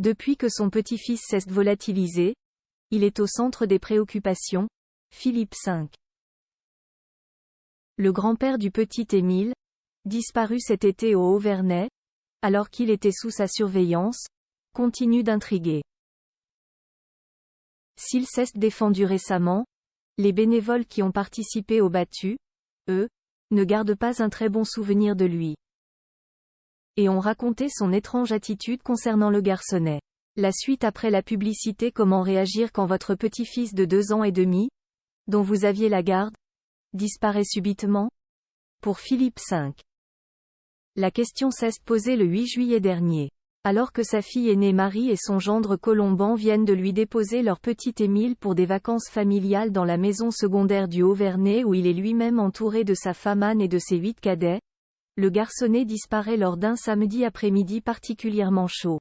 Depuis que son petit-fils s'est volatilisé, il est au centre des préoccupations. Philippe V. Le grand-père du petit Émile, disparu cet été au Haut-Vernay, alors qu'il était sous sa surveillance, continue d'intriguer. S'il s'est défendu récemment, les bénévoles qui ont participé aux battues, eux, ne gardent pas un très bon souvenir de lui. Et ont raconté son étrange attitude concernant le garçonnet. La suite après la publicité. Comment réagir quand votre petit-fils de 2 ans et demi, dont vous aviez la garde, disparaît subitement? Pour Philippe V. La question s'est posée le 8 juillet dernier. Alors que sa fille aînée Marie et son gendre Colomban viennent de lui déposer leur petit Émile pour des vacances familiales dans la maison secondaire du Haut-Vernay où il est lui-même entouré de sa femme Anne et de ses 8 cadets, le garçonnet disparaît lors d'un samedi après-midi particulièrement chaud.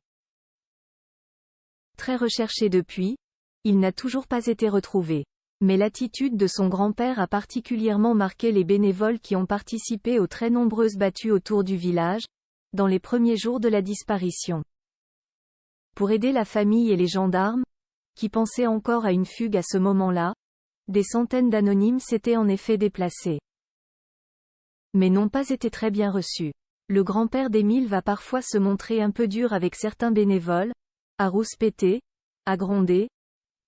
Très recherché depuis, il n'a toujours pas été retrouvé. Mais l'attitude de son grand-père a particulièrement marqué les bénévoles qui ont participé aux très nombreuses battues autour du village, dans les premiers jours de la disparition. Pour aider la famille et les gendarmes, qui pensaient encore à une fugue à ce moment-là, des centaines d'anonymes s'étaient en effet déplacés. Mais n'ont pas été très bien reçus. Le grand-père d'Émile va parfois se montrer un peu dur avec certains bénévoles, à rouspéter, à gronder,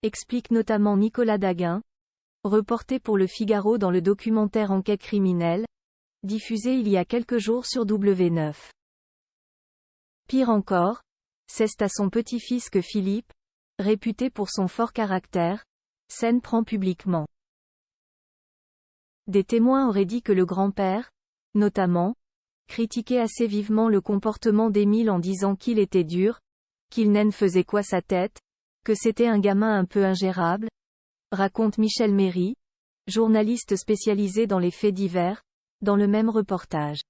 explique notamment Nicolas Daguin, reporté pour Le Figaro dans le documentaire Enquête criminelle, diffusé il y a quelques jours sur W9. Pire encore, c'est à son petit-fils que Philippe, réputé pour son fort caractère, s'en prend publiquement. Des témoins auraient dit que le grand-père, notamment, critiquait assez vivement le comportement d'Émile en disant qu'il était dur, qu'il n'en faisait quoi sa tête, que c'était un gamin un peu ingérable, raconte Michel Méry, journaliste spécialisé dans les faits divers, dans le même reportage.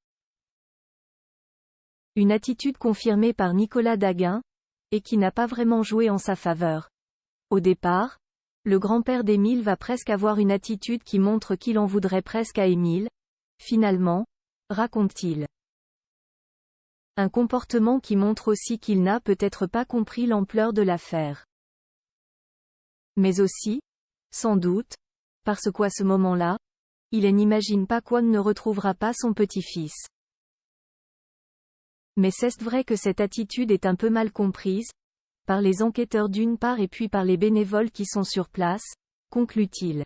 Une attitude confirmée par Nicolas Daguin, et qui n'a pas vraiment joué en sa faveur. Au départ, le grand-père d'Émile va presque avoir une attitude qui montre qu'il en voudrait presque à Émile. Finalement, raconte-t-il. Un comportement qui montre aussi qu'il n'a peut-être pas compris l'ampleur de l'affaire. Mais aussi, sans doute, parce qu'à ce moment-là, il n'imagine pas qu'on ne retrouvera pas son petit-fils. Mais c'est vrai que cette attitude est un peu mal comprise, par les enquêteurs d'une part et puis par les bénévoles qui sont sur place, conclut-il.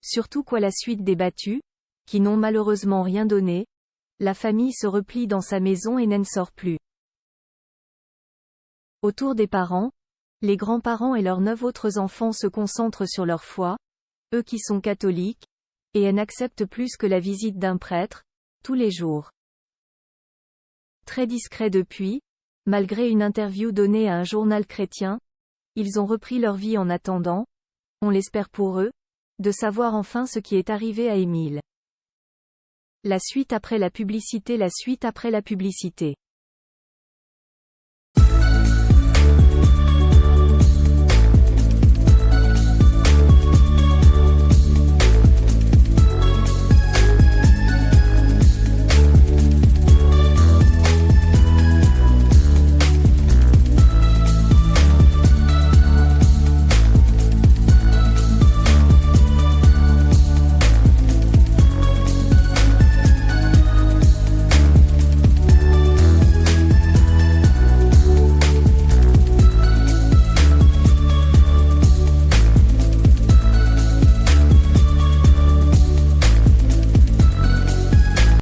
Surtout qu'à la suite des battues, qui n'ont malheureusement rien donné, la famille se replie dans sa maison et n'en sort plus. Autour des parents, les grands-parents et leurs 9 autres enfants se concentrent sur leur foi, eux qui sont catholiques, et n'acceptent plus que la visite d'un prêtre, tous les jours. Très discrets depuis, malgré une interview donnée à un journal chrétien, ils ont repris leur vie en attendant, on l'espère pour eux, de savoir enfin ce qui est arrivé à Émile. La suite après la publicité.